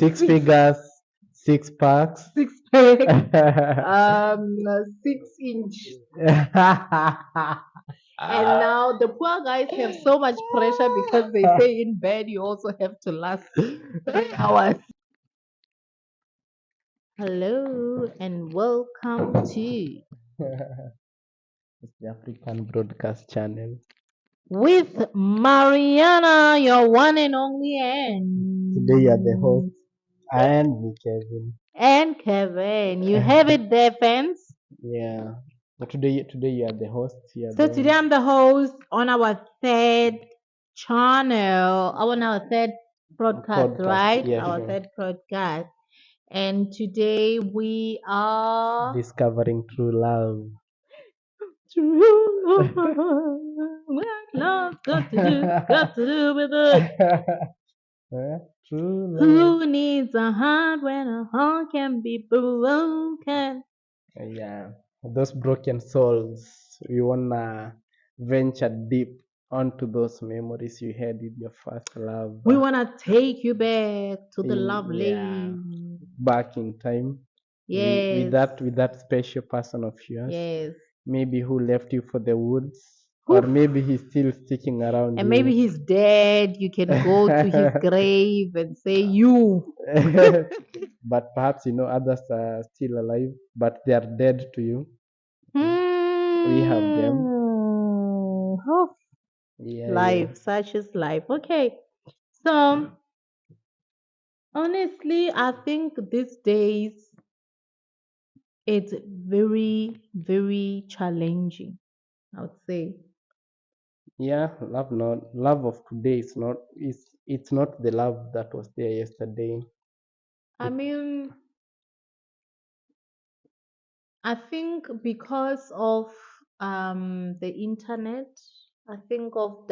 Six figures, six packs. six pack, 6 inch. And now the poor guys have so much pressure because they say in bed you also have to last 3 hours. Hello and welcome to It's the African Broadcast Channel. with Mariana, your one and only, and Today you are the host and me, Kevin. and Kevin. You have it there, fans. Yeah. But today you are the host. You are So the today I'm the host on our third channel, on our third broadcast, podcast. right? Yeah, Our sure. third broadcast. And today we are Discovering true love. true love. What love got to do with it? True love. Who needs a heart when a heart can be broken? Yeah. Those broken souls. We wanna venture deep onto those memories you had with your first love. We wanna take you back to the Yeah, lovely. back in time. Yes. With that special person of yours. Yes. Maybe who left you for the woods, or Oof. maybe he's still sticking around And you. maybe he's dead. You can go to his grave and say, you. But perhaps others are still alive, but they are dead to you. We have them. Oh, Yeah, life, such is life. Okay. So, honestly, I think these days it's very, very challenging, I would say. yeah. Love of today is not is it's not the love that was there yesterday. I mean, I think because of the internet, I think of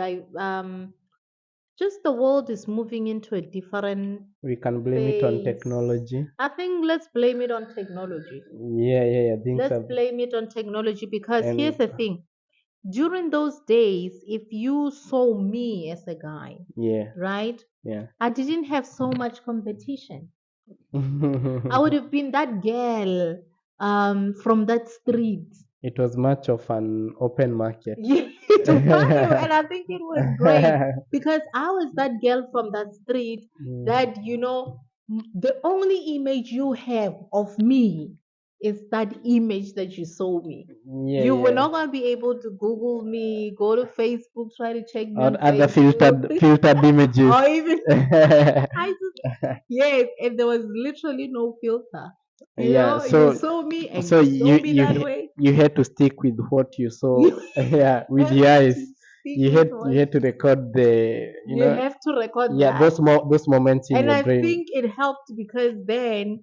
just the world is moving into a different We can blame it on phase. technology. I think let's blame it on technology. Yeah. Things Let's have blame it on technology because here's and the thing. During those days, if you saw me as a guy, yeah, right, yeah. I didn't have so much competition. I would have been that girl from that street. It was much of an open market. Yeah, to find you. And I think it was great because I was that girl from that street that, the only image you have of me is that image that you saw me. Yeah, You were yeah. not going to be able to Google me, go to Facebook, try to check me Or on other Facebook, filtered images. or even, I just, yes, and there was literally no filter. Yeah, You saw me and so you saw me that way. you had to stick with what you saw. Yeah, with have your eyes. to stick with what You had to record the you have to record yeah, that. those moments in And your I brain. think it helped because then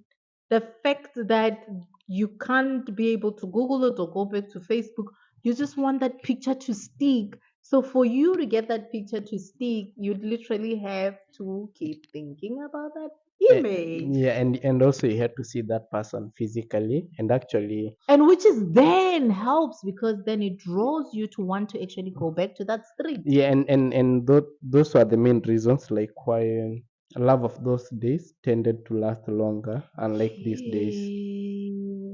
the fact that you can't be able to Google it or go back to Facebook, you just want that picture to stick. So for you to get that picture to stick, you'd literally have to keep thinking about that image. Yeah, and also you had to see that person physically, and actually And which is then helps because then it draws you to want to actually go back to that street. yeah, and those were the main reasons like why love of those days tended to last longer, unlike these days.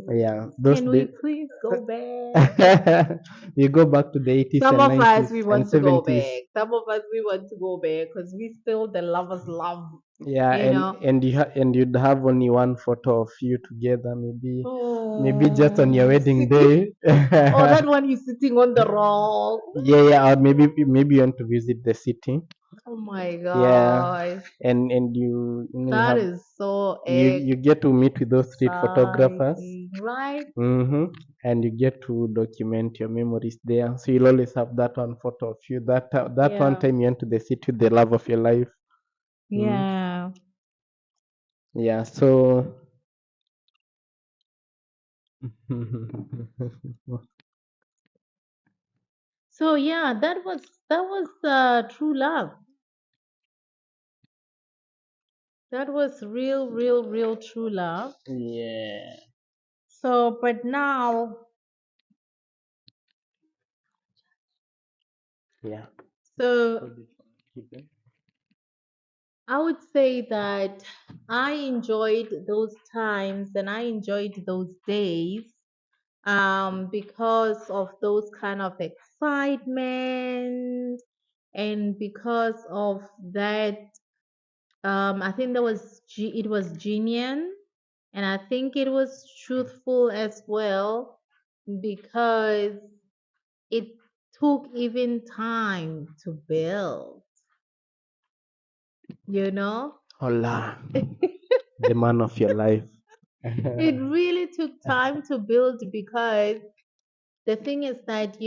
Yeah, those Can we days. please go back? We go back to the 80s Some and of us 90s we and want to go 70s. back. Some of us we want to go back because we still the lovers love. Yeah, You know. and you'd have only one photo of you together, maybe just on your Oh, wedding sitting. day. Oh, that one is sitting on the rock. Yeah, or maybe you want to visit the city. Oh my Yeah, gosh, and you that have is so you get to meet with those street photographers. exciting, right? Mm-hmm. And you get to document your memories there. So you'll always have that one photo of you. That one Yeah, time you went to the city, the love of your life. Mm. yeah. Yeah. So So yeah, that was true love. That was real, real, real true love. yeah, So, but now, yeah. so I would say that I enjoyed those times and I enjoyed those days because of those kind of excitement and because of that I think it was genuine and I think it was truthful as well because it took even time to build, you know? Hola, the man of your life. It really took time to build because the thing is that,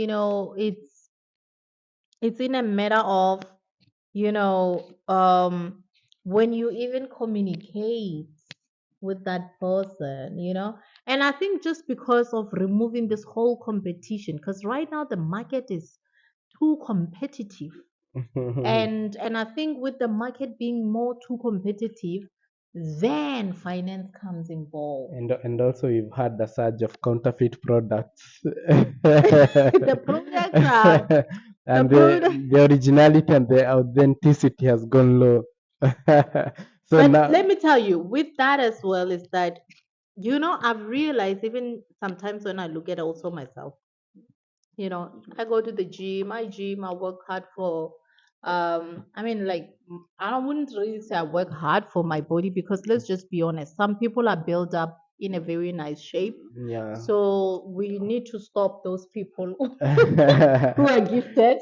it's in a matter of, you know, when you even communicate with that person, and I think just because of removing this whole competition, because right now the market is too competitive. And I think with the market being more too competitive, then finance comes involved. And also we've had the surge of counterfeit products. The products are the And product. the originality and the authenticity has gone low. So But now, let me tell you, with that as well, is that I've realized even sometimes when I look at also myself, I go to the gym, I work hard for I mean like I wouldn't really say I work hard for my body because let's just be honest, some people are built up in a very nice shape. yeah. So we need to stop those people who are gifted.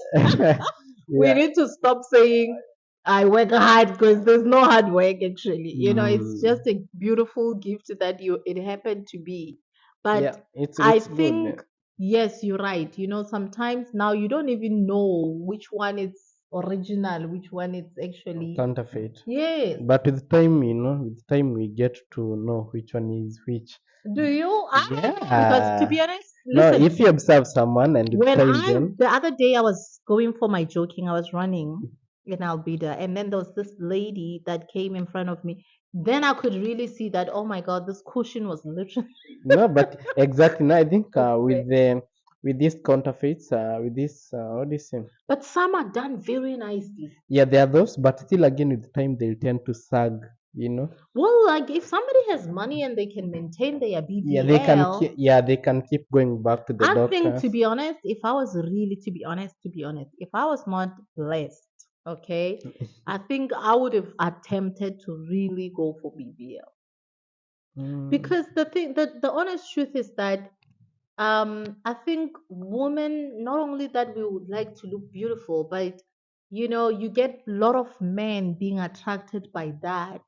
We Yeah. need to stop saying I work hard because there's no hard work actually. It's Mm. just a beautiful gift that it happened to be. Yeah, But I it's good. think yes, you're right. Sometimes now you don't even know which one is original, which one is actually Counterfeit. yes. But with time, with time we get to know which one is which. Do you? I don't know because to Yeah. be honest, No, listen, if you observe someone and with when time then the other day I was going for my jogging, I was running in Albida, and then there was this lady that came in front of me. Then I could really see that, oh my God, this cushion was literally. no, but exactly. No, I think Okay. with these counterfeits, with this what is it? But some are done very nicely. Yeah, there are those, but still again with time they'll tend to sag. Well, like if somebody has money and they can maintain their Yeah, they can BBL, keep, yeah, they can keep going back to the I think to doctors. be honest, if I was really to be honest, if I was not blessed, okay, I think I would have attempted to really go for BBL. Mm. Because the honest truth is that I think women, not only that we would like to look beautiful, but you get a lot of men being attracted by that.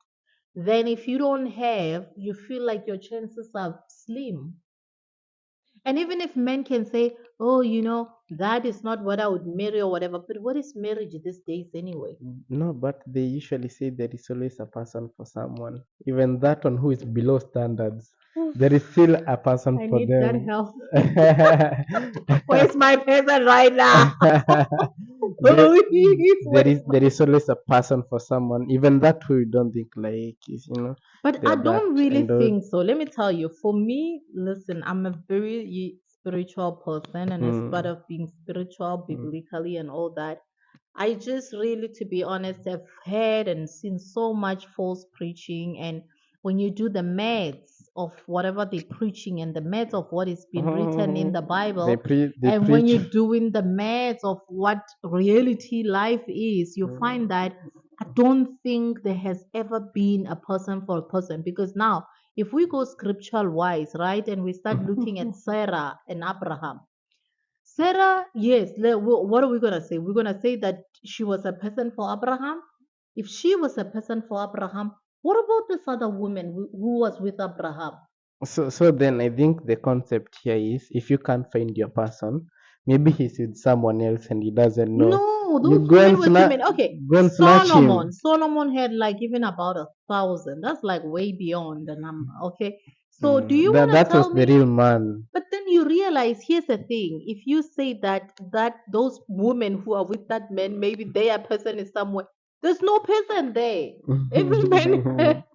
Then if you don't have, you feel like your chances are slim. And even if men can say, oh, that is not what I would marry or whatever, but what is marriage these days anyway? No, but they usually say there is always a person for someone. Even that one who is below standards, there is still a person I for need that them. help. Where's my person right now? there, Please, where's there my. is always a person for someone. Even that who you don't think like is. But I They're that don't really and those. think so. Let me tell you, for me, listen, I'm a very spiritual person, and as part Hmm. of being spiritual, Hmm. biblically, and all that, I just really, to be honest, have heard and seen so much false preaching. And when you do the maths of whatever they're preaching and the maths of what is being written in the Bible, They and when preach. you're doing the maths of what reality life is, you find that I don't think there has ever been a person for a person. Because now, if we go scriptural wise, right, and we start looking at Sarah and Abraham, Sarah, yes, what are we going to say? We're going to say that she was a person for Abraham. If she was a person for Abraham, what about this other woman who was with Abraham? So then I think the concept here is if you can't find your person, maybe he's with someone else and he doesn't know. No, You those women were too many. Okay, go and snatch him. Solomon had like even about 1,000. That's like way beyond the number. Okay, so do you That want to that was tell the me? real man. But then you realize here's the thing: if you say that those women who are with that man, maybe their person is somewhere. There's no person there. Every man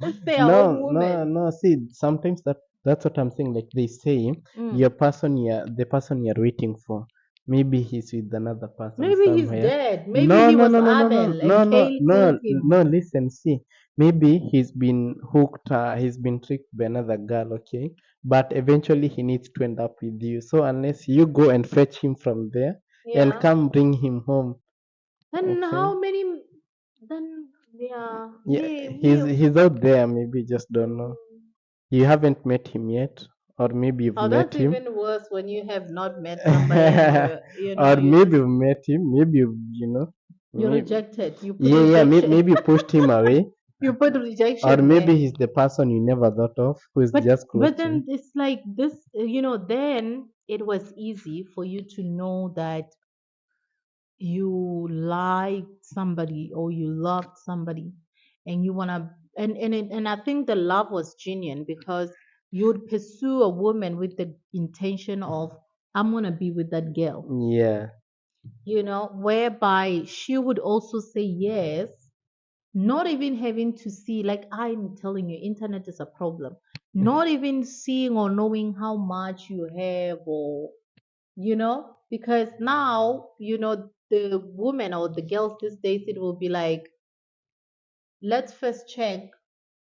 has their No, own no, woman. no. See, sometimes that's what I'm saying. Like they say, Mm. your person, the person you're waiting for. Maybe he's with another person Maybe he's somewhere. dead. Maybe No, he no, was no, no, no, no, Abel and no, no, Cain no, killed him. no. Listen, see. Maybe he's been hooked. He's been tricked by another girl. Okay, but eventually he needs to end up with you. So unless you go and fetch him from there and Yeah. come bring him home, Then okay. how many? Then yeah, Yeah, we. he's out there. Maybe you just don't know. You haven't met him yet, or maybe you've Oh, met that's him. even worse when you have not met somebody and Or you maybe just you met him. Maybe you know. you Maybe, rejected. You put yeah, yeah. rejection. Maybe you pushed him away, You put or rejection there. maybe he's the person you never thought of, who is just close But to you. then it's like this, then it was easy for you to know that you liked somebody or you loved somebody and you want to and I think the love was genuine because you would pursue a woman with the intention of I'm going to be with that girl, Yeah. whereby she would also say yes, not even having to see, like I'm telling you, internet is a problem, not even seeing or knowing how much you have, or because now, the women or the girls these days, it will be like, let's first check,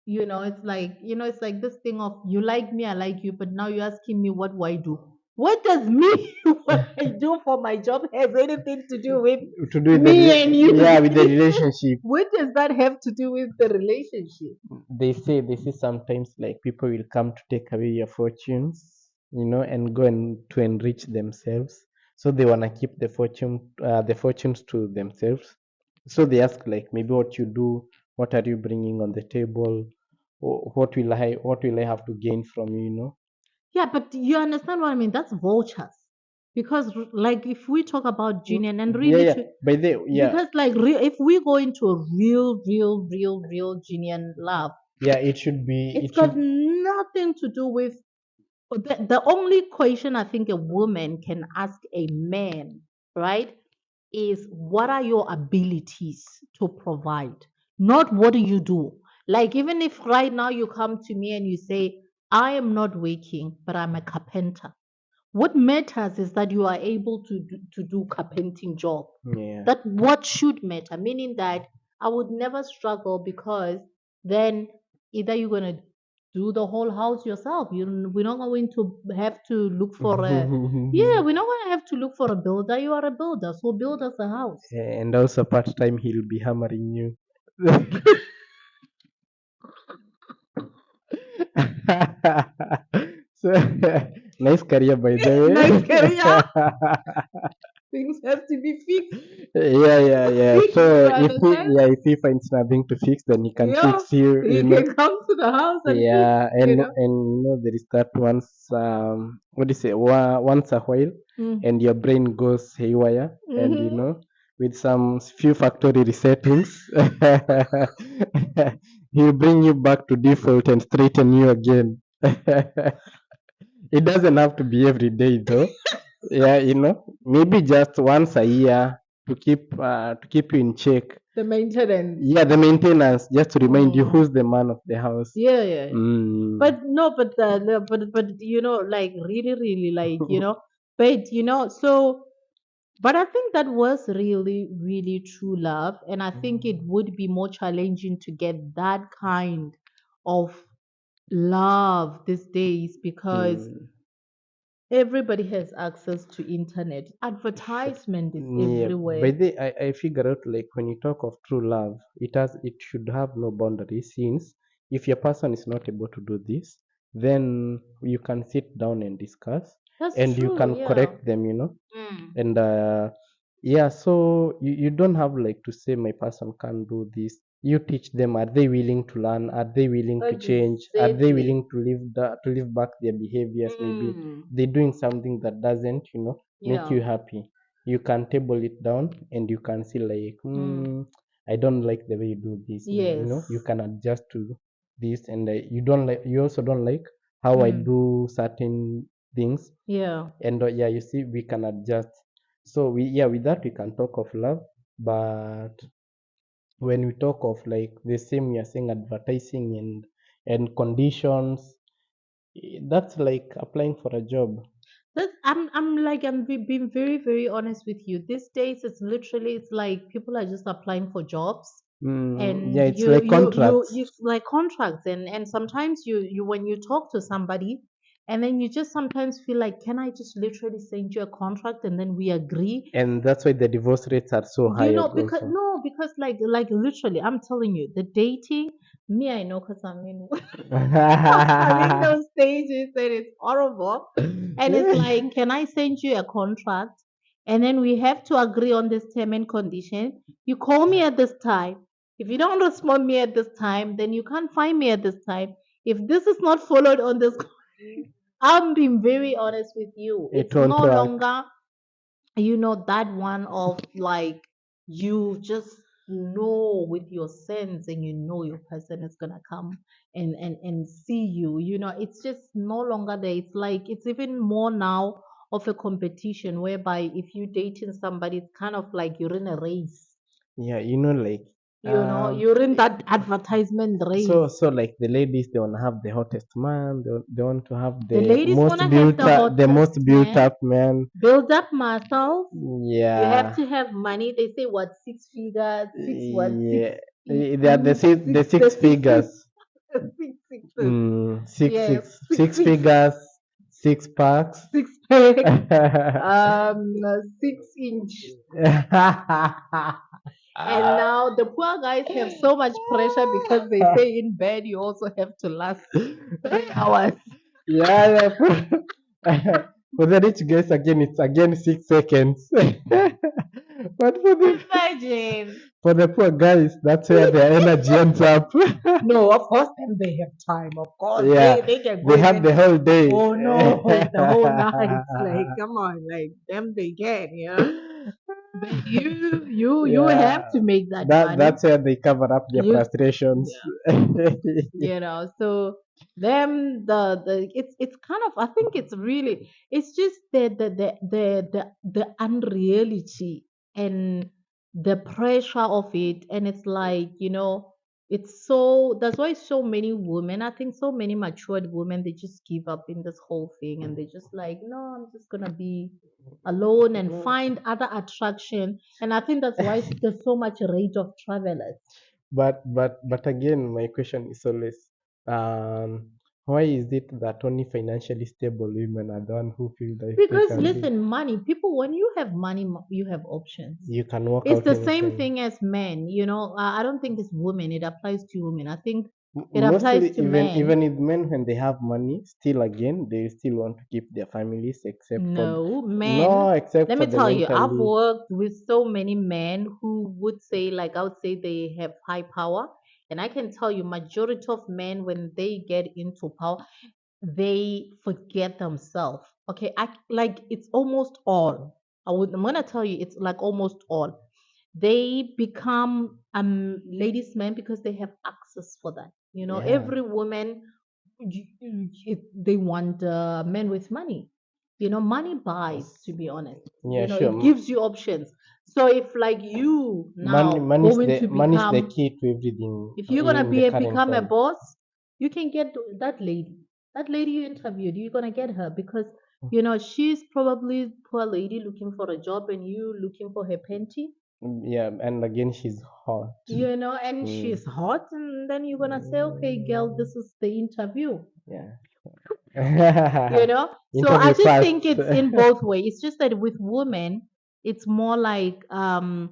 it's like this thing of you like me, I like you, but now you're asking me what do I do? What does me what I do for my job have anything to do with To do with the me and you? yeah, with the relationship. What does that have to do with the relationship? They say sometimes like people will come to take away your fortunes, and go and to enrich themselves. So they wanna keep the fortunes to themselves. So they ask like maybe what you do, what are you bringing on the table, what will I have to gain from you, Yeah, but you understand what I mean? That's vultures. Because, like, if we talk about Mm, Genian and yeah, really yeah. to, By the yeah, because, like, if we go into a real Genian love, yeah, it should be it's it should got nothing to do with the only question I think a woman can ask a man, right, is what are your abilities to provide, not what do you do. Like, even if right now you come to me and you say, I am not working, but I'm a carpenter. What matters is that you are able to do carpenting job. yeah. That what should matter, meaning that I would never struggle because then either you're gonna do the whole house yourself. We're not going to have to look for a yeah, we're not gonna have to look for a builder. You are a builder, so build us a house. And also part time he'll be hammering you. So nice career by the Nice career. way. Things have to be fixed. Yeah, yeah, yeah. You So understand? if he finds nothing to fix, then he can Yeah, fix you, he can come to the house and fix. Yeah, You and know. there is that once what do you say, once a while, Mm. and your brain goes haywire, and Mm-hmm. with some few factory resettings, he'll bring you back to default and straighten you again. It doesn't have to be every day though. Yeah, maybe just once a year to keep you in check. The maintenance. Yeah, the maintenance, just to remind you Mm. who's the man of the house. Yeah, yeah, yeah. Mm. But no, but like really, really, like but so. But I think that was really, really true love, and I think it would be more challenging to get that kind of love these days because Mm. everybody has access to internet. Advertisement is Yeah, by everywhere. I figure out like when you talk of true love, it should have no boundaries, since if your person is not able to do this, then you can sit down and discuss, That's and you true, can yeah. correct them, Mm. and yeah, so you don't have like to say my person can't do this. You teach them, are they willing to learn, are they willing to change, are they Exactly. willing to live back their behaviors. Maybe Mm. they're doing something that doesn't make Yeah. you happy. You can table it down, and you can see like, Mm. I don't like the way you do this. You Yes. can adjust to this, and you also don't like how I Mm. do certain things, Yeah. and yeah, you see, we can adjust. So with that we can talk of love. But when we talk of like the same, you're saying advertising and conditions, that's like applying for a job. being very, very honest with you. These days, it's like people are just applying for jobs, Yeah, and it's like contracts. it's like contracts, and sometimes you when you talk to somebody, and then you just sometimes feel like, can I just literally send you a contract and then we agree? And that's why the divorce rates are so high Because also. no, because like literally, I'm telling you, the dating, me, I know, because I'm in I'm in those stages and it's horrible. And it's like, can I send you a contract? And then we have to agree on this term and condition. You call me at this time. If you don't respond me at this time, then you can't find me at this time. If this is not followed on this, I'm being very honest with you. It It's won't no work. longer, that one of like, you just know with your sense, and you know your person is gonna come and see you. It's just no longer there. It's like, it's even more now of a competition, whereby if you dating somebody, it's kind of like you're in a race. Yeah, like You're in that advertisement race. like the ladies, they want to have the hottest man. They want to have The the ladies most want to have built the up, the hottest most built man, up man. build up muscles. You have Yeah, to have money. They say what, six figures, six what, six yeah. They are inches, the the six sixes, figures. six sixes. Yes, Six figures, six packs. six pack, 6 inch. And now the poor guys have so much pressure because they say in bed you also have to last 3 hours. Yeah, yeah. For the rich guys, again, it's again 6 seconds. But Imagine. for the poor guys, that's where their energy ends up. No, of course, then they have time. Of course, Yeah, they can go they have even. the whole day. Oh no, the whole night. Like, come on, like them they can. But you have Yeah, to make that money. that's where they cover up their You frustrations. Yeah, so them the it's kind of, I think it's really, it's just the unreality and the pressure of it. And it's like, it's so, that's why so many women, I think so many matured women, they just give up in this whole thing, and they just like, no, I'm just gonna be alone and find other attraction. And I think that's why there's so much rate of travelers. But again, my question is always, um, why is it that only financially stable women are the one who feel that they Because can be, listen, money, people, when you have money, you have options. you can work It's out the same anytime? thing as men. I don't think it's women. It applies to women. I think it applies Mostly, to even men. with men, when they have money, still again they still want to keep their families, except for No, no, men. except Let for me the tell you, I've mentally. worked with so many men who would say, like, I would say they have high power. And I can tell you, majority of men, when they get into power, they forget themselves. Okay, it's almost all. I'm gonna tell you, it's like almost all. They become ladies' men because they have access for that. Yeah. Every woman, they want men with money. Money buys. To be honest, Yeah, sure. it gives you options. So if like you now going to Money is the become, key to everything if you're gonna in the current become a world. boss, you can get that lady. That lady you interviewed, you're gonna get her because she's probably poor lady looking for a job, and you looking for her panty. Yeah, and again, she's hot. And Mm, she's hot, and then you're gonna say, okay, girl, this is the interview. yeah. So I Interview just passed. think it's in both ways. It's just that with women, it's more like an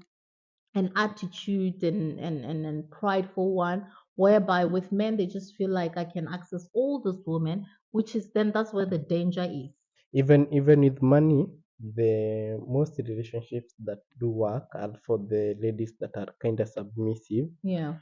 attitude and prideful one, whereby with men they just feel like I can access all those women, which is then that's where the danger is. Even with money, the most relationships that do work are for the ladies that are kind of submissive. Yeah.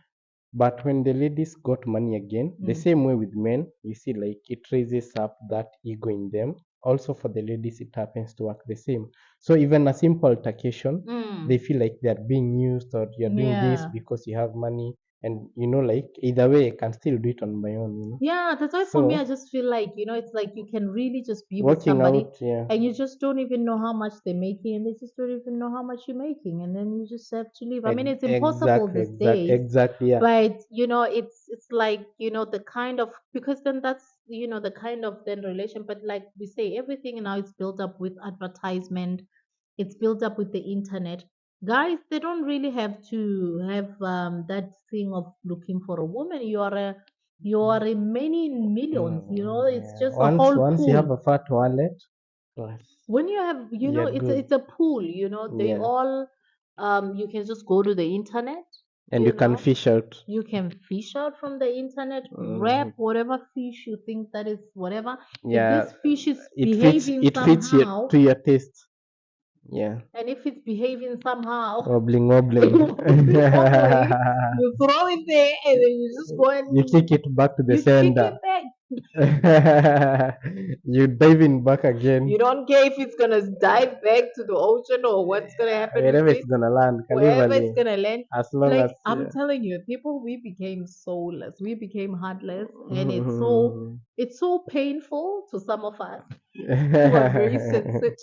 But when the ladies got money again, the Mm. same way with men, you see, like it raises up that ego in them. Also, for the ladies, it happens to work the same. So, even a simple altercation, Mm. they feel like they are being used, or you're doing this Yeah. because you have money. and like either way I can still do it on my own. Yeah, that's why for me, I So just feel like, it's like you can really just be with working somebody out, yeah. and you just don't even know how much they're making and they just don't even know how much you're making. And then you just have to leave. I mean, it's impossible Exactly, these days, exactly, yeah. but it's like, the kind of, because then that's, the kind of then relation. But like we say, everything now is built up with advertisement, it's built up with the internet. Guys, they don't really have to have that thing of looking for a woman. You are in many millions, it's Yeah. just a Once whole once you pool. have a fat wallet, plus When you have, you're good. it's a pool, they Yeah. all, you can just go to the internet, And you you can know, fish out. you can fish out from the internet, grab Mhm. whatever fish you think that is whatever. If Yeah. this fish is It fits behaving it fits your somehow, to your taste. Yeah. and if it's behaving somehow, Wobbling, wobbling. wobbly, wobbly, you throw it there and then you just go You and kick it back to the you kick it sender. back. You dive in back again. You don't care if it's gonna dive back to the ocean or what's gonna happen with Wherever it, it's gonna land, wherever it's Calivali. gonna land. As long Like as I'm telling you, people, we became soulless, we became heartless, and it's so yeah. it's so painful to some of us who are very sensitive.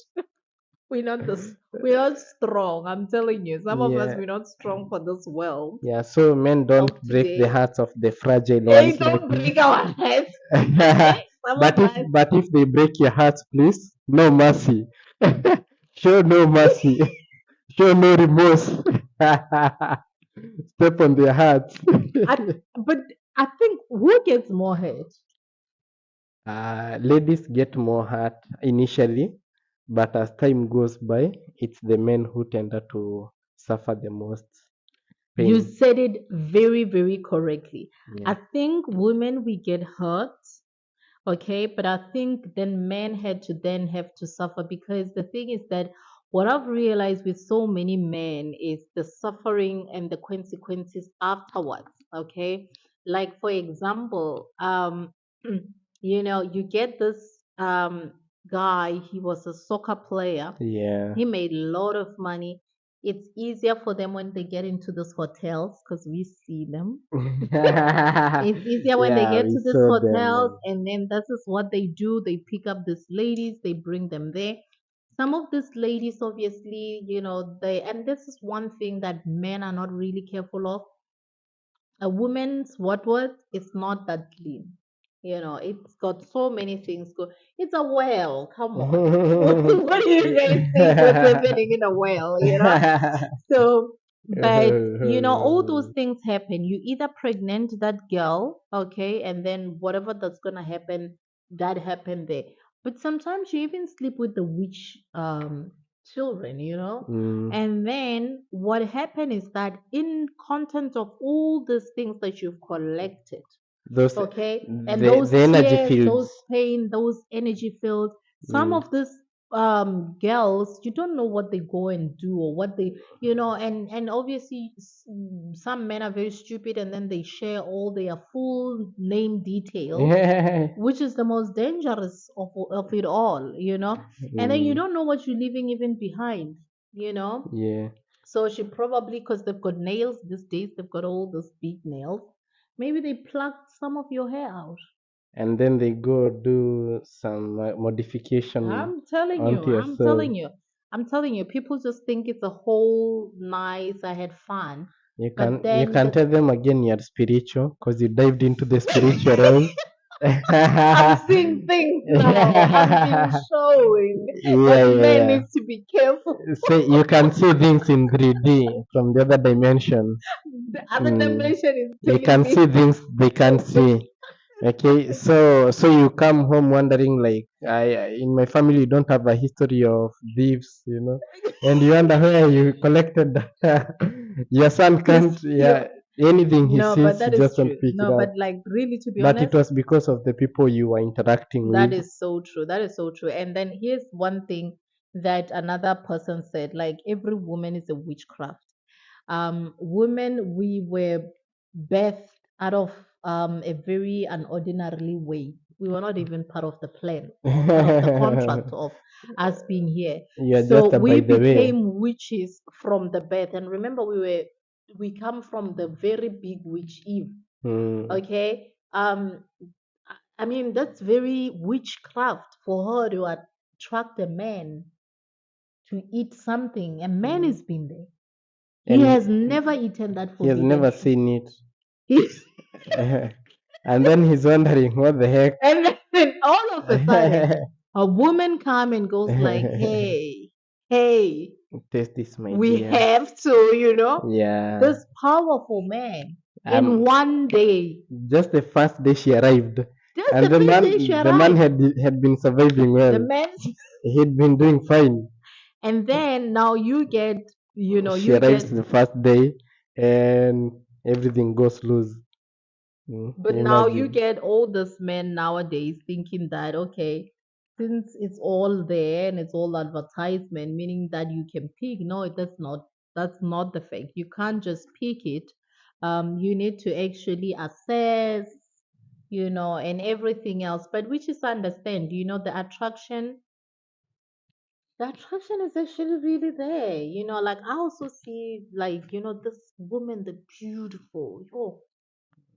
We're not this. We're not strong. I'm telling you, some of us Yeah. we're not strong for this world Yeah, so men don't of break the today. hearts of the fragile They ones like don't me. break our heads. Some but of if us. but if they break your hearts, please, no mercy. Show no mercy. Show no remorse. Step on their hearts. But I think who gets more hurt? Ladies get more hurt initially, but as time goes by, it's the men who tend to suffer the most You pain. said it very, very correctly. Yeah. I think women we get hurt, okay, but I think then men had to then have to suffer, because the thing is that what I've realized with so many men is the suffering and the consequences afterwards. Okay, like for example, you get this guy. He was a soccer player. Yeah. He made a lot of money. It's easier for them when they get into these hotels because we see them. It's easier when they Yeah, get we to these saw hotels, them. and then this is what they do. They pick up these ladies, they bring them there. Some of these ladies, obviously, and this is one thing that men are not really careful of. A woman's what is not that clean. It's got so many things go. It's a well. Come on. What do you guys think what's happening in a well? So, but all those things happen. You either pregnant that girl, okay, and then whatever that's gonna happen, that happened there. But sometimes you even sleep with the witch children. Mm, And then what happened is that in content of all these things that you've collected, those okay, and the those energy tears, those fields. pain, those energy fields, some Mm. of these girls, you don't know what they go and do or what they, and obviously some men are very stupid and then they share all their full name details, which is the most dangerous of it all. And then you Mm, don't know what you're leaving even behind. yeah. So she probably, because they've got nails these days, they've got all those big nails. Maybe they plucked some of your hair out. And then they go do some modification I'm telling you, onto I'm yourself. telling you, I'm telling you. People just think it's a whole nice. I had fun, You but can you then can tell them again you're spiritual because you dived into the spiritual realm. I'm seeing things now. I'm being shown, Yeah, and yeah, men yeah. need to be careful. Say you can see things in 3D from the other dimensions. The other Mm. dimension is You telling can me. see things they can't see. Okay, so you come home wondering like in my family you don't have a history of thieves, and you wonder where you collected that. Your son He's can't, you. yeah, anything he No, but sees he that is just won't true. pick it No, up. but like really, to be But it honest, was because of the people you were interacting that with. is so true. That is so true. And then here's one thing that another person said: like every woman is a witchcraft. Women, we were birthed out of a very unordinarily way. We were not even part of the plan or part of the contract of us being here. You're So just a by we the way. became witches from the birth. And remember, we were we come from the very big witch Eve. Mm. Okay. I mean that's very witchcraft for her to attract a man to eat something. A man has been there. He And has never eaten that he has forbidden never fruit. seen it. And then he's wondering what the heck. And then all of a sudden, a woman come and goes like, hey, Taste this, my we dear. have to, Yeah. this powerful man in Um, one day. just the first day she arrived, Just and the first day she the man arrived. had been surviving The well. man, He'd been doing fine. and then now you get, She you arrives get, the first day, and everything goes loose. but now you Imagine. get all this men nowadays thinking that, okay, since it's all there and it's all advertisement, meaning that you can pick. No, that's not the fact. You can't just pick it. You need to actually assess, and everything else. But which is understand, the attraction is actually really there. Like I also see like, this woman, the beautiful. Oh,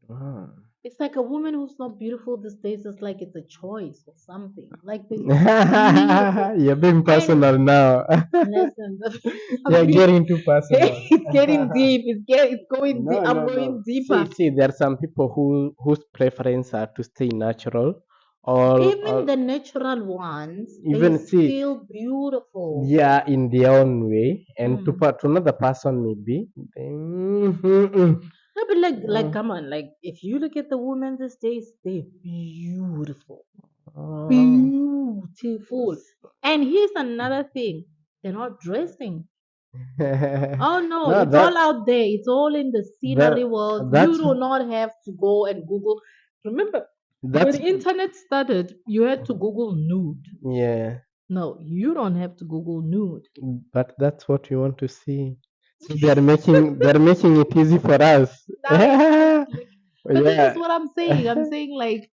Ah. it's like a woman who's not beautiful these days is like it's a choice or something. Like they're beautiful. You're being And personal now. listen, You're getting too personal. it's getting deep. It's going deep. No, I'm no, no. going See, deeper. see, there are some people whose preference are to stay natural, Even or the natural ones, they even see, still beautiful. yeah, in their own way, and Mm. to another person maybe. No, but like, come on, like if you look at the women these days, they're beautiful. Oh. Beautiful. And here's another thing. They're not dressing. Oh no, No, it's all out there. It's all in the scenery that world. You that's do not have to go and Google. Remember, when that's the internet started, you had to Google nude. yeah, No, you don't have to Google nude. but that's what we want to see. So they're making it easy for us. Now but this is Yeah. what I'm saying. I'm saying like,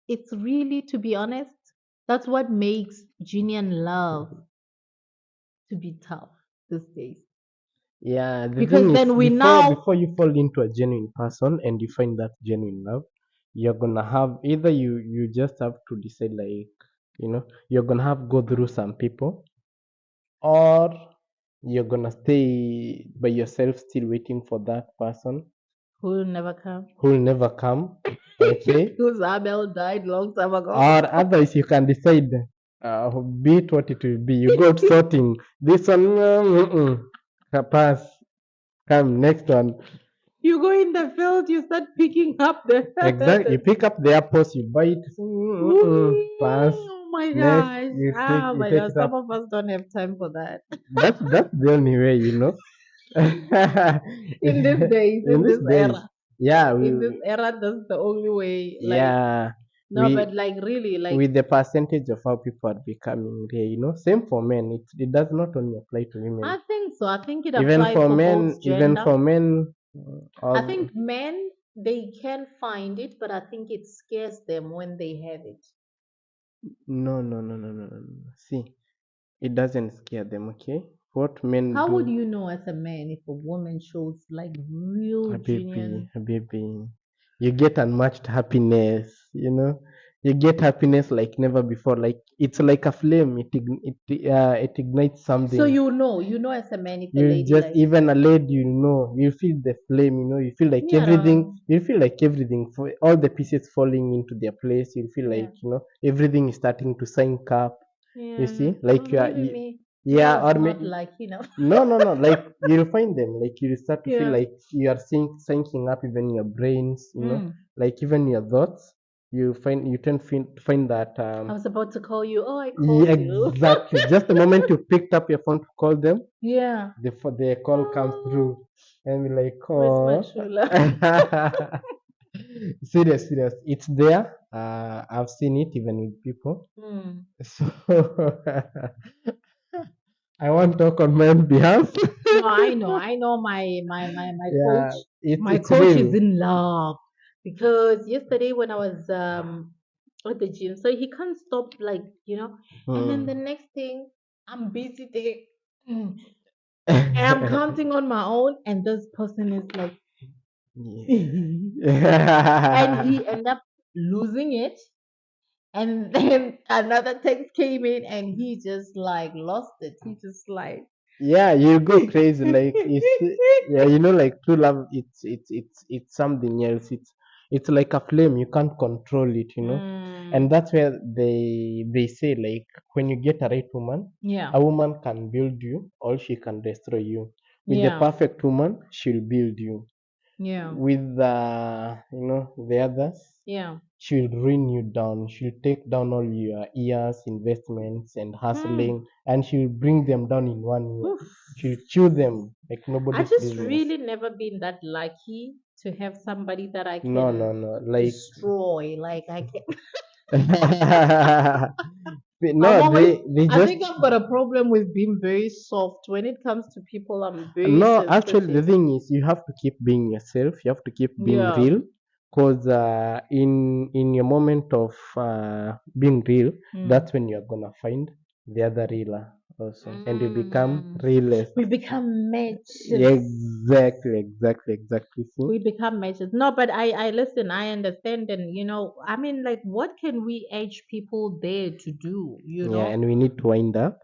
it's really, to be honest, that's what makes genuine love to be tough these days. Yeah, the Because thing is, then we before now before you fall into a genuine person and you find that genuine love, you're gonna have either you just have to decide, like, you're gonna have go through some people, or you're gonna stay by yourself still waiting for that person who will never come. who will never come. Okay. Whose Abel died long time ago. Or otherwise you can decide, be it what it will be. You go out sorting. This one, pass. Come next one. You go in the field, you start picking up the. Exactly. You pick up the apples, you buy it. Pass. Oh my Next, gosh. you Oh my take gosh. it Some up. of us don't have time for that. That's the only way. In these days, In in these this days, era. yeah, In this era, that's the only way. Like, yeah, no, we but like really, like, with the percentage of how people are becoming there. Same for men. It does not only apply to women. I think so. I think it Even applies for for men, both even gender. for men, I of think men, they can find it, but I think it scares them when they have it. no, no, no, no, no, no, no. See, it doesn't scare them. Okay, what men How would do, you know as a man if a woman shows like real genuine? a baby, you get unmatched happiness. You get happiness like never before. Like it's like a flame. It ignites So something. you know as a man if a You lady just like, even a lady, you feel the flame. You feel like yeah, everything. You feel like everything for all the pieces falling into their place. You feel yeah, like everything is starting to sync up. You yeah. see, Well, like maybe me, I yeah, was or not lucky enough. no, no, no. Like you'll find them. Like you start to feel Yeah. like you are syncing up even your brains. Mm. Like even your thoughts. You tend to find that I was about to call you. Oh, I yeah, called you. exactly. Just the moment you picked up your phone to call them, Yeah. the call comes through, Oh, and we're like, where's my oh. true love? Serious, serious. It's there. I've seen it even with people. Mm. So I won't talk on my own behalf. No, I know. I know my coach. Yeah, My it's coach is real. in love because yesterday when I was at the gym, so he can't stop, like, and then the Hmm. next thing I'm busy there. Mm. and I'm counting on my own, and this person is like, and Yeah. he ended up losing it. And then another text came in, and he just like lost it. He just like, Yeah, you go crazy. Like it's yeah, like true love. It's something else. It's like a flame. You can't control it. And mm, that's where they say like when you get a right woman, yeah, a woman can build you or she can destroy you. With the yeah, perfect woman, she'll build you. yeah, With the others, yeah. she'll ruin you down. She'll take down all your years, investments, and Mm. hustling, and she'll bring them down in one year. Oof. She'll chew them like I nobody's just business. really never been that lucky to have somebody that I No, no, can no. Like, destroy. Like I can. no, I'm always. they I just think I've got a problem with being very soft when it comes to people. I'm very no. Actually, the sensitive. thing is, you have to keep being yourself. You have to keep being Yeah. real, cause in your moment of being real, Mm. that's when you're gonna find the other realer also, and you become Mm. realist. We become matches. Exactly, exactly, exactly. See? We become matches. No, but I listen. I understand, and I mean, like, what can we age people there to do? Yeah, and we need to wind up.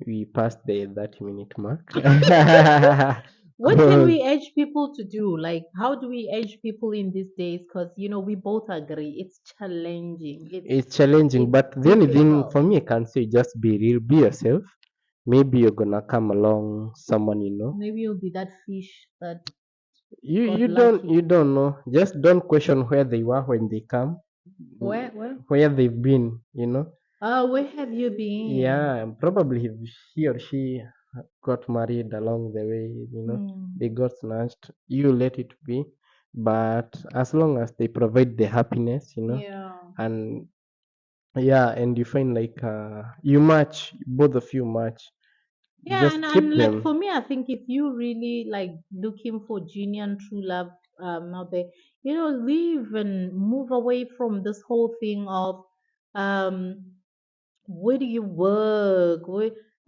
We passed the 30-minute mark. What can Cause we urge people to do? Like, how do we urge people in these days? Because we both agree it's challenging. it's challenging, It's but the only thing difficult. for me, I can say just be real, be yourself. Maybe you're gonna come along someone. Maybe you'll be that fish that You got you don't lucky. you don't know. Just don't question where they were when they come, Where? where they've been. Where have you been? Yeah, probably if he or she got married along the way. Hmm. They got snatched. You let it be, but as long as they provide the happiness, Yeah. and yeah, and you find like you match, both of you match, Yeah, just and keep like them. for me, I think if you really like looking for genuine true love out there, leave and move away from this whole thing of um where do you work?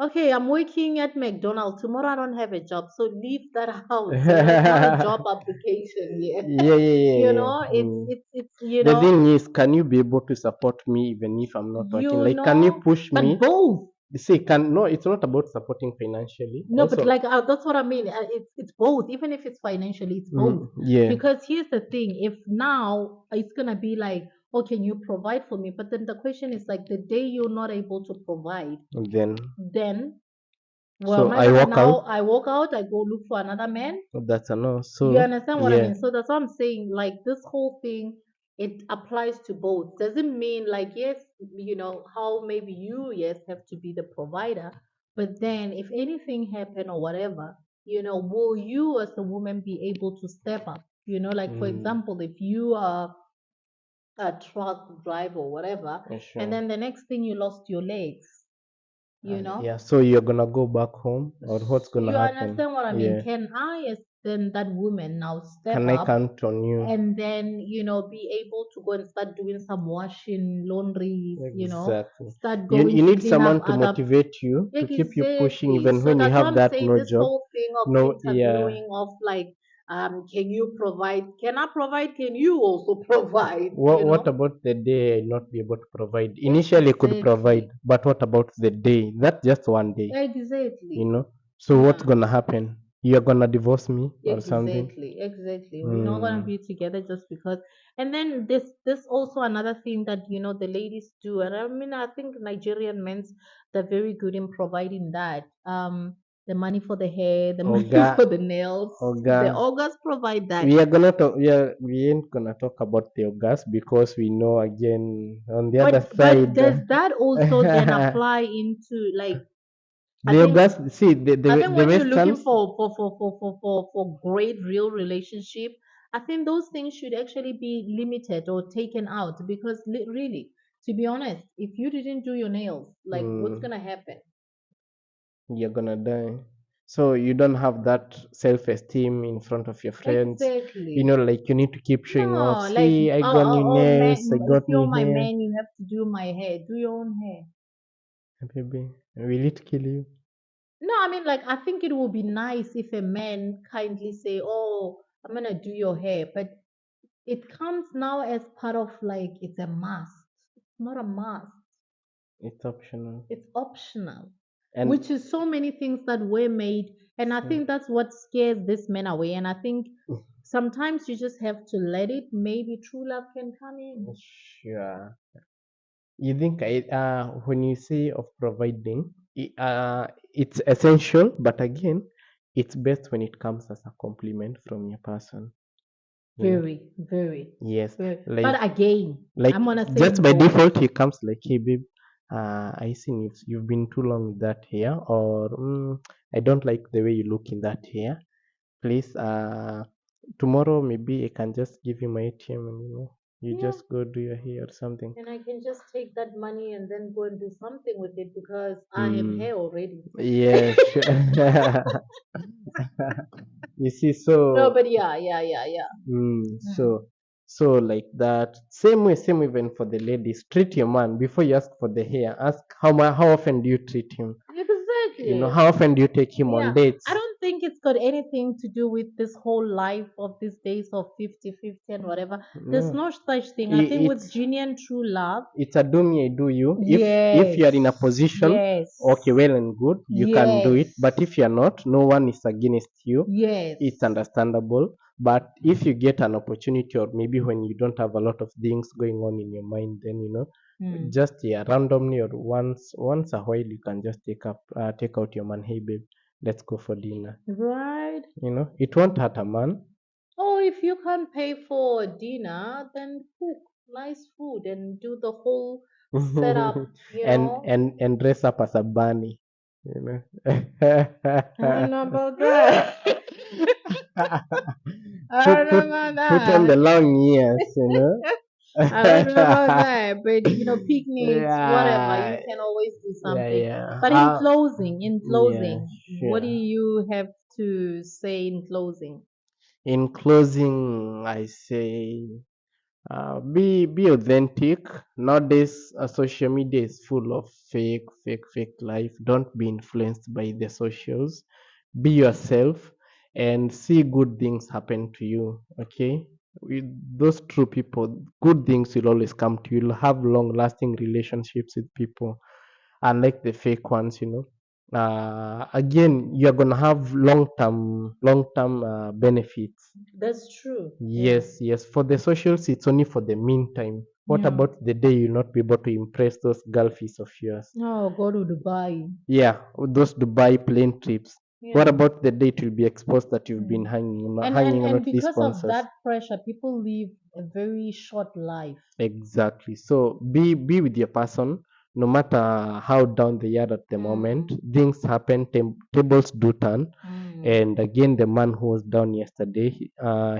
Okay, I'm working at McDonald's. Tomorrow I don't have a job, so leave that out. It's not a Yeah, job application yet. yeah, yeah, yeah. It's it's The thing is, can you be able to support me even if I'm not working? you Like, can you know, push me? but both. You see, can no, it's not about supporting financially. No, but Also, like that's what I mean. It's both. Even if it's financially, it's both. yeah, Because here's the thing: if now it's gonna be like, oh, can you provide for me? But then the question is like, the day you're not able to provide, then then well, so am I I gonna walk out. now I walk out, I go look for another man? That's a no. You So understand what I yeah, mean? So that's what I'm saying. Like this whole thing, it applies to both. Doesn't mean like yes, how maybe you yes have to be the provider, but then if anything happen or whatever, will you as a woman be able to step up? Like for mm, example, if you are a truck driver or whatever, and sure. then the next thing you lost your legs, you know Yeah, so you're gonna go back home, or what's gonna You happen? understand what I mean? Yeah, Can I, as then that woman, now step can I up count on you? and then, be able to go and start doing some washing, laundries, Exactly. start You going to need clean up someone to other. motivate you, to keep you pushing Exactly. even So when you that's what have I'm that saying. no This job. whole thing of No, yeah. interviewing of like, can you provide? Can I provide? Can you also provide? What about the day I not be able to provide? Initially, I could provide, Exactly. but what about the day? That's just one day, you Exactly. know. So what's Yeah. gonna happen? You're gonna divorce me or something? Exactly, exactly. We're not gonna Hmm. be together just because. And then this also another thing that the ladies do, and I mean I think Nigerian men's they're very good in providing that. The money for the hair, the money Oga, for the nails. Oga. The august provide that. We are gonna talk. We ain't gonna talk about the gas because we know again on the other But side. does that also then apply into like I The think gas. See the when you're looking westerns. for great real relationship, I think those things should actually be limited or taken out because really, to be honest, if you didn't do your nails, like what's Hmm. gonna happen? You're gonna die. So you don't have that self-esteem in front of your friends. Exactly. Like you need to keep showing off. No, like See, I got new oh nails. man, I if got you're new my hair. man, you have to do my hair. Do your own hair. Baby, will it kill you? No, I mean, like, I think it would be nice if a man kindly say, "Oh, I'm gonna do your hair," but it comes now as part of like it's a must. It's not a must. It's optional. It's optional, And which is so many things that were made. And I mm, think that's what scares this man away. And I think sometimes you just have to let it. Maybe true love can come in. sure. You think when you say of providing, it's essential, but again, it's best when it comes as a compliment from your person. You know, Very, very, yes, very. like But again, like I'm gonna say just by both. default, he comes like, hey babe, I seen you've been too long with that hair, or I don't like the way you look in that hair. Please, tomorrow maybe I can just give you my ATM and you Yeah. just go do your hair or something. And I can just take that money and then go and do something with it because I have Mm, hair already. yes. You see, No, so but yeah, yeah, yeah, yeah. mm, Mm. so like that. Same way even for the ladies. Treat your man before you ask for the hair. Ask how often do you treat him? Exactly. How often do you take him on Yeah. dates? I don't think it's got anything to do with this whole life of these days of 50-50 and whatever. There's No, no such thing. I think with it's genuine true love, it's a do me I do you. If yes, you are in a position, yes, okay, well and good, you can do yes, it. But if you're not, no one is against you. yes. It's understandable. But if you get an opportunity, or maybe when you don't have a lot of things going on in your mind, then Mm. just yeah, randomly or once a while, you can just take out your man. Hey babe, let's go for dinner. Right? It won't hurt a man. Oh, if you can't pay for dinner, then cook nice food and do the whole setup, and dress up as a bunny. You know. I don't know about that. I put don't know put about put on the that. long ears. I don't know about that, but picnics, whatever, you Yeah, can always do yeah, something. yeah. But in Yeah, closing, what do sure. you have to say in closing? In closing, I say, be authentic. Nowadays, social media is full of fake life. Don't be influenced by the socials. Be yourself and see good things happen to you. Okay, with those true people, good things will always come to you. You'll have long-lasting relationships with people, unlike the fake ones. Again, you're gonna have long term benefits. That's true. Yeah. Yes, yes. For the socials, it's only for the meantime. What Yeah. about the day you'll not be able to impress those girlfies of yours? Oh, go to Dubai. Yeah, those Dubai plane trips. What Yeah. about the day it will be exposed that you've been Mm. hanging on And with these because of sponsors? that pressure, people live a very short life. Exactly. So be with your person, no matter how down they are at the moment. Mm. Things happen, tables do turn. Mm. And again, the man who was down yesterday,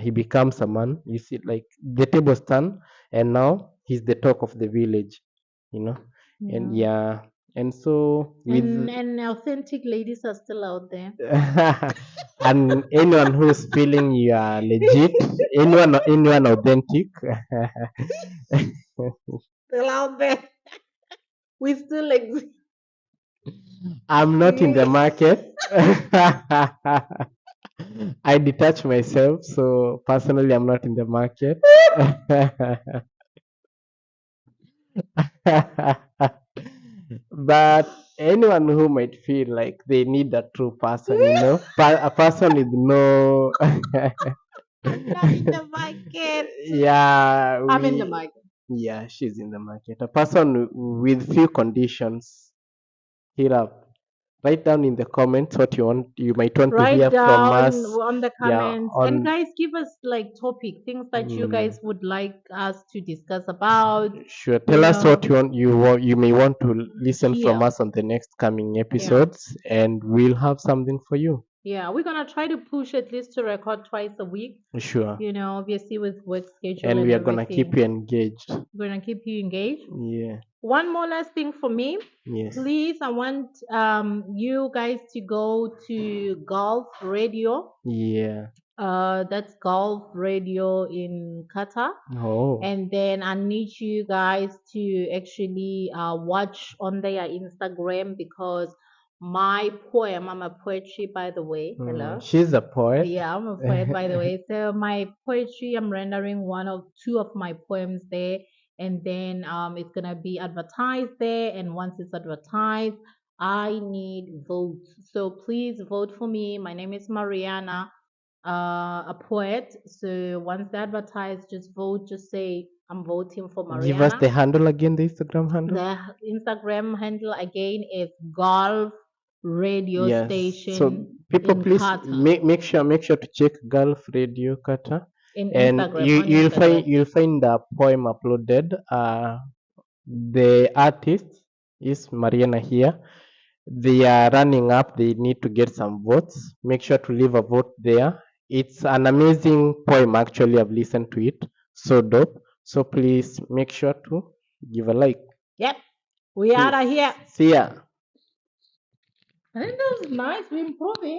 he becomes a man. You see, like the tables turn, and now he's the talk of the village, you know. And Yeah. yeah, and so with And authentic ladies are still out there. and anyone who's feeling you are legit, anyone authentic. Still out there. We still exist. I'm not in the market. I detach myself, so personally, I'm not in the market. But anyone who might feel like they need a true person, a person with no, I'm not in the market. yeah, I'm in the market. yeah, she's in the market. A person with few conditions. Hit up. Write down in the comments what you might want to hear Write from down us. on the Yeah, comments. And on guys, give us like topic, things that you mm, guys would like us to discuss about, sure. you Tell us know. what you may want to listen from Here. us on the next coming Yeah. episodes, and we'll have something for you. Yeah. We're gonna try to push at least to record twice a week, Sure. obviously with work schedule And and we are gonna keep everything. you engaged. We're gonna keep you engaged. Yeah. One more last thing for me. Yes. Please, I want you guys to go to Gulf Radio. Yeah. That's Gulf Radio in Qatar. Oh. And then I need you guys to actually watch on their Instagram because my poem. I'm a poetry, by the way. Hello. She's a poet. Yeah, I'm a poet, by the way. So my poetry, I'm rendering two of my poems there, and then it's gonna be advertised there. And once it's advertised, I need votes. So please vote for me. My name is Mariana, a poet. So once they advertise, just vote. Just say I'm voting for Give us Mariana. the handle again, the Instagram handle. The Instagram handle again is Golf Radio Yes. So Station people, in please Qatar. make sure to check Gulf Radio Qatar, In and Instagram, on you'll Instagram. find the poem uploaded. The artist is Mariana here. They are running up. They need to get some votes. Make sure to leave a vote there. It's an amazing poem. Actually, I've listened to it. So dope. So please make sure to give a like. Yep. We Peace. are here. See ya. I think that was nice. We improving.